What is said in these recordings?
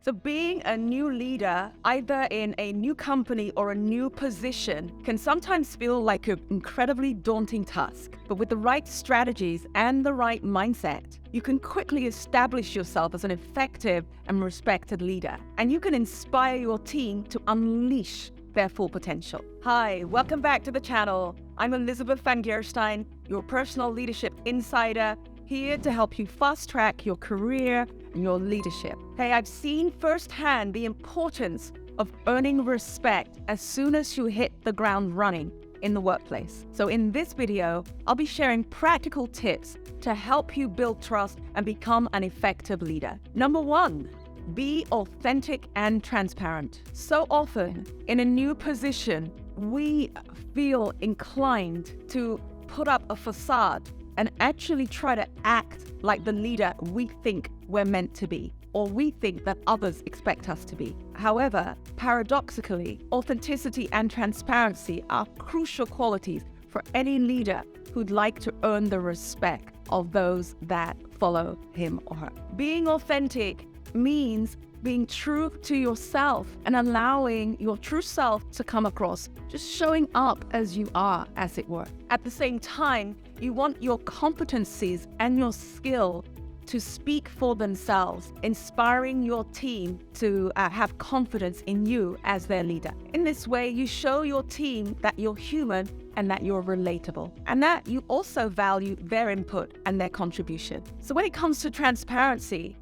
So being a new leader, either in a new company or a new position, can sometimes feel like an incredibly daunting task. But with the right strategies and the right mindset, you can quickly establish yourself as an effective and respected leader. And you can inspire your team to unleash their full potential. Hi, welcome back to the channel. I'm Elizabeth van Geerestein, your personal leadership insider, here to help you fast-track your career and your leadership. Hey, I've seen firsthand the importance of earning respect as soon as you hit the ground running in the workplace. So in this video, I'll be sharing practical tips to help you build trust and become an effective leader. Number one, be authentic and transparent. So often in a new position, we feel inclined to put up a facade and actually try to act like the leader we think we're meant to be, or we think that others expect us to be. However, paradoxically, authenticity and transparency are crucial qualities for any leader who'd like to earn the respect of those that follow him or her. Being authentic means being true to yourself and allowing your true self to come across, just showing up as you are, as it were. At the same time, you want your competencies and your skill to speak for themselves, inspiring your team to have confidence in you as their leader. In this way, you show your team that you're human and that you're relatable, and that you also value their input and their contribution. So when it comes to transparency,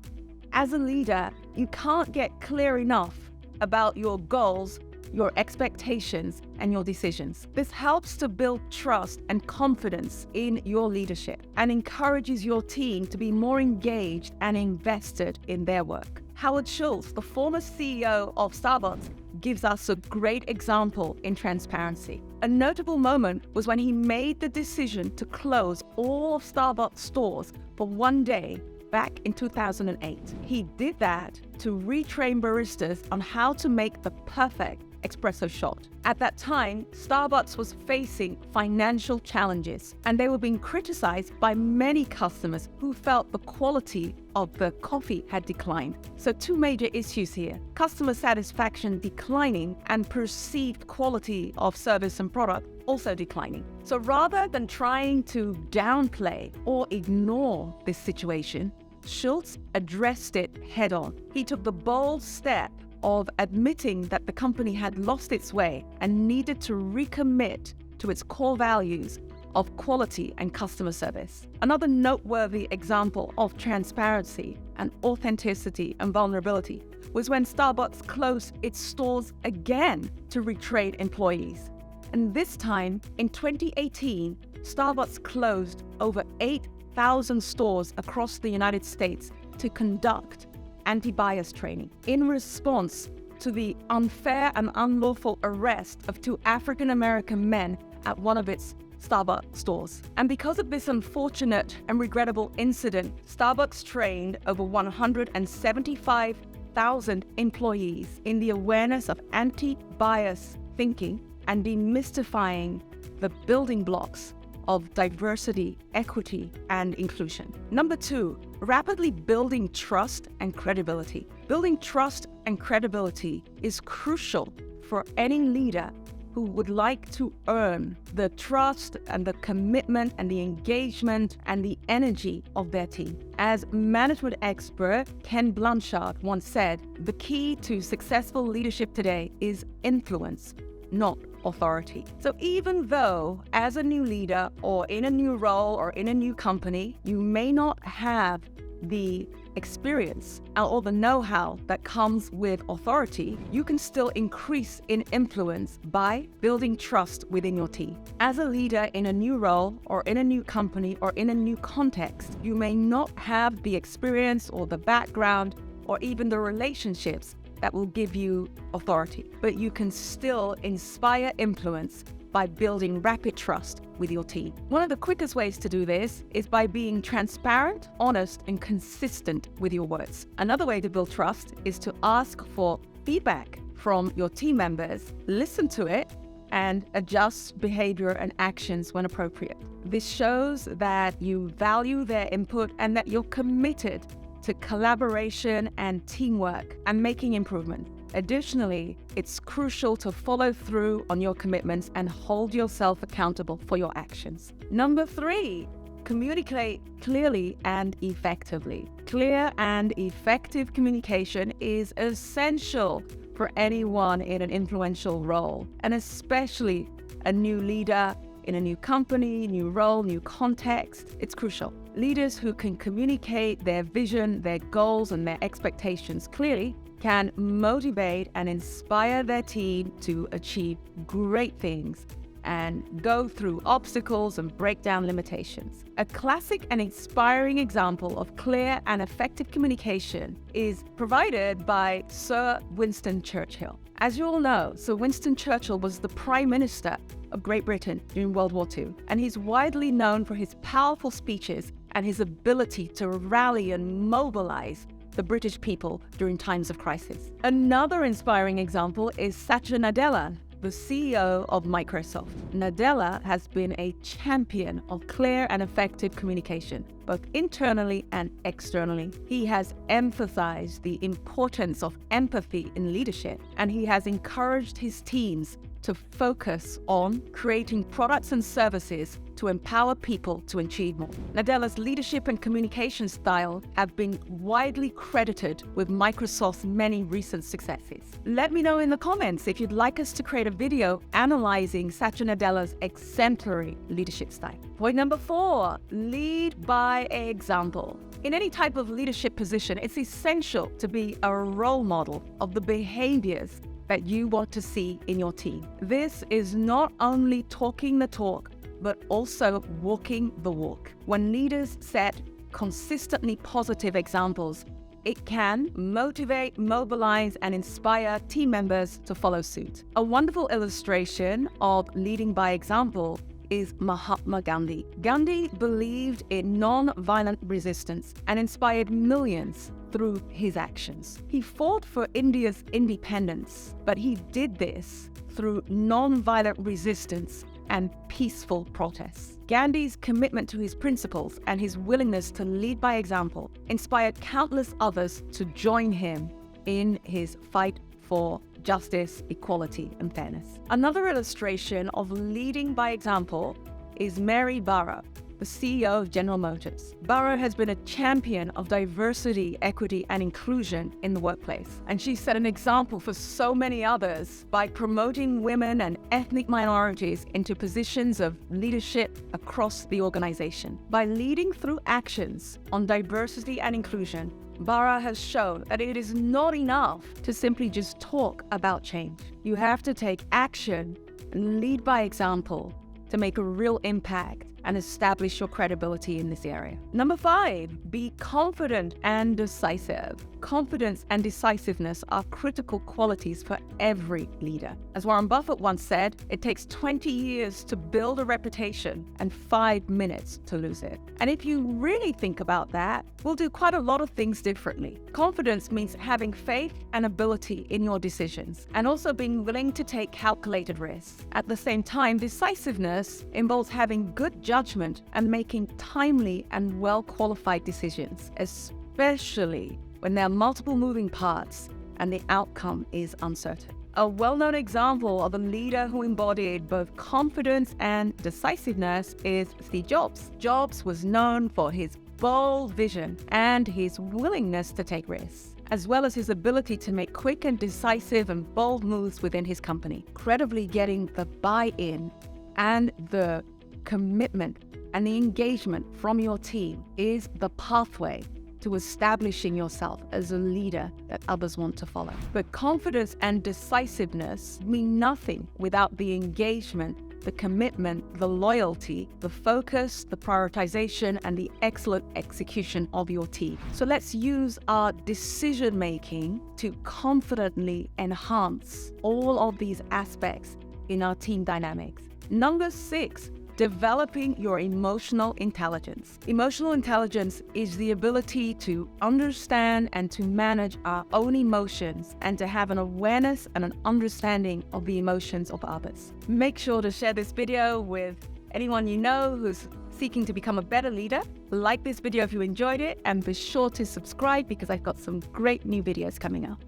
as a leader, you can't get clear enough about your goals, your expectations, and your decisions. This helps to build trust and confidence in your leadership and encourages your team to be more engaged and invested in their work. Howard Schultz, the former CEO of Starbucks, gives us a great example in transparency. A notable moment was when he made the decision to close all of Starbucks stores for one day back in 2008. He did that to retrain baristas on how to make the perfect espresso shot. At that time, Starbucks was facing financial challenges, and they were being criticized by many customers who felt the quality of the coffee had declined. So two major issues here: customer satisfaction declining and perceived quality of service and product also declining. So rather than trying to downplay or ignore this situation, Schultz addressed it head on. He took the bold step of admitting that the company had lost its way and needed to recommit to its core values of quality and customer service. Another noteworthy example of transparency and authenticity and vulnerability was when Starbucks closed its stores again to retrain employees. And this time, in 2018, Starbucks closed over 8,000 stores across the United States to conduct anti-bias training in response to the unfair and unlawful arrest of two African-American men at one of its Starbucks stores. And because of this unfortunate and regrettable incident, Starbucks trained over 175,000 employees in the awareness of anti-bias thinking and demystifying the building blocks of diversity, equity, and inclusion. Number two, rapidly building trust and credibility. Building trust and credibility is crucial for any leader who would like to earn the trust and the commitment and the engagement and the energy of their team. As management expert Ken Blanchard once said, the key to successful leadership today is influence, not authority. So even though as a new leader or in a new role or in a new company, you may not have the experience or the know-how that comes with authority, you can still increase in influence by building trust within your team. As a leader in a new role or in a new company or in a new context, you may not have the experience or the background or even the relationships that will give you authority, but you can still inspire influence by building rapid trust with your team. One of the quickest ways to do this is by being transparent, honest, and consistent with your words. Another way to build trust is to ask for feedback from your team members, listen to it, and adjust behavior and actions when appropriate. This shows that you value their input and that you're committed to collaboration and teamwork and making improvements. Additionally, it's crucial to follow through on your commitments and hold yourself accountable for your actions. Number 3, communicate clearly and effectively. Clear and effective communication is essential for anyone in an influential role, and especially a new leader in a new company, new role, new context. It's crucial. Leaders who can communicate their vision, their goals, and their expectations clearly can motivate and inspire their team to achieve great things and go through obstacles and break down limitations. A classic and inspiring example of clear and effective communication is provided by Sir Winston Churchill. As you all know, Sir Winston Churchill was the Prime Minister of Great Britain during World War II, and he's widely known for his powerful speeches and his ability to rally and mobilize the British people during times of crisis. Another inspiring example is Satya Nadella, the CEO of Microsoft. Nadella has been a champion of clear and effective communication, both internally and externally. He has emphasized the importance of empathy in leadership, and he has encouraged his teams to focus on creating products and services to empower people to achieve more. Nadella's leadership and communication style have been widely credited with Microsoft's many recent successes. Let me know in the comments if you'd like us to create a video analyzing Satya Nadella's exemplary leadership style. Point number 4, lead by example. In any type of leadership position, it's essential to be a role model of the behaviors that you want to see in your team. This is not only talking the talk, but also walking the walk. When leaders set consistently positive examples, it can motivate, mobilize, and inspire team members to follow suit. A wonderful illustration of leading by example is Mahatma Gandhi. Gandhi believed in non-violent resistance and inspired millions through his actions. He fought for India's independence, but he did this through non-violent resistance and peaceful protests. Gandhi's commitment to his principles and his willingness to lead by example inspired countless others to join him in his fight for justice, equality, and fairness. Another illustration of leading by example is Mary Barra, the CEO of General Motors. Barra has been a champion of diversity, equity, and inclusion in the workplace, and she set an example for so many others by promoting women and ethnic minorities into positions of leadership across the organization. By leading through actions on diversity and inclusion, Barra has shown that it is not enough to simply just talk about change. You have to take action and lead by example to make a real impact and establish your credibility in this area. Number 5, be confident and decisive. Confidence and decisiveness are critical qualities for every leader. As Warren Buffett once said, it takes 20 years to build a reputation and 5 minutes to lose it. And if you really think about that, we'll do quite a lot of things differently. Confidence means having faith and ability in your decisions, and also being willing to take calculated risks. At the same time, decisiveness involves having good judgment and making timely and well-qualified decisions, especially when there are multiple moving parts and the outcome is uncertain. A well-known example of a leader who embodied both confidence and decisiveness is Steve Jobs. Jobs was known for his bold vision and his willingness to take risks, as well as his ability to make quick and decisive and bold moves within his company, credibly getting the buy-in and the commitment and the engagement from your team is the pathway to establishing yourself as a leader that others want to follow. But confidence and decisiveness mean nothing without the engagement, the commitment, the loyalty, the focus, the prioritization, and the excellent execution of your team. So let's use our decision-making to confidently enhance all of these aspects in our team dynamics. Number 6, developing your emotional intelligence. Emotional intelligence is the ability to understand and to manage our own emotions and to have an awareness and an understanding of the emotions of others. Make sure to share this video with Anyone you know who's seeking to become a better leader, like this video if you enjoyed it, and be sure to subscribe because I've got some great new videos coming up.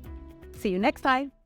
See you next time.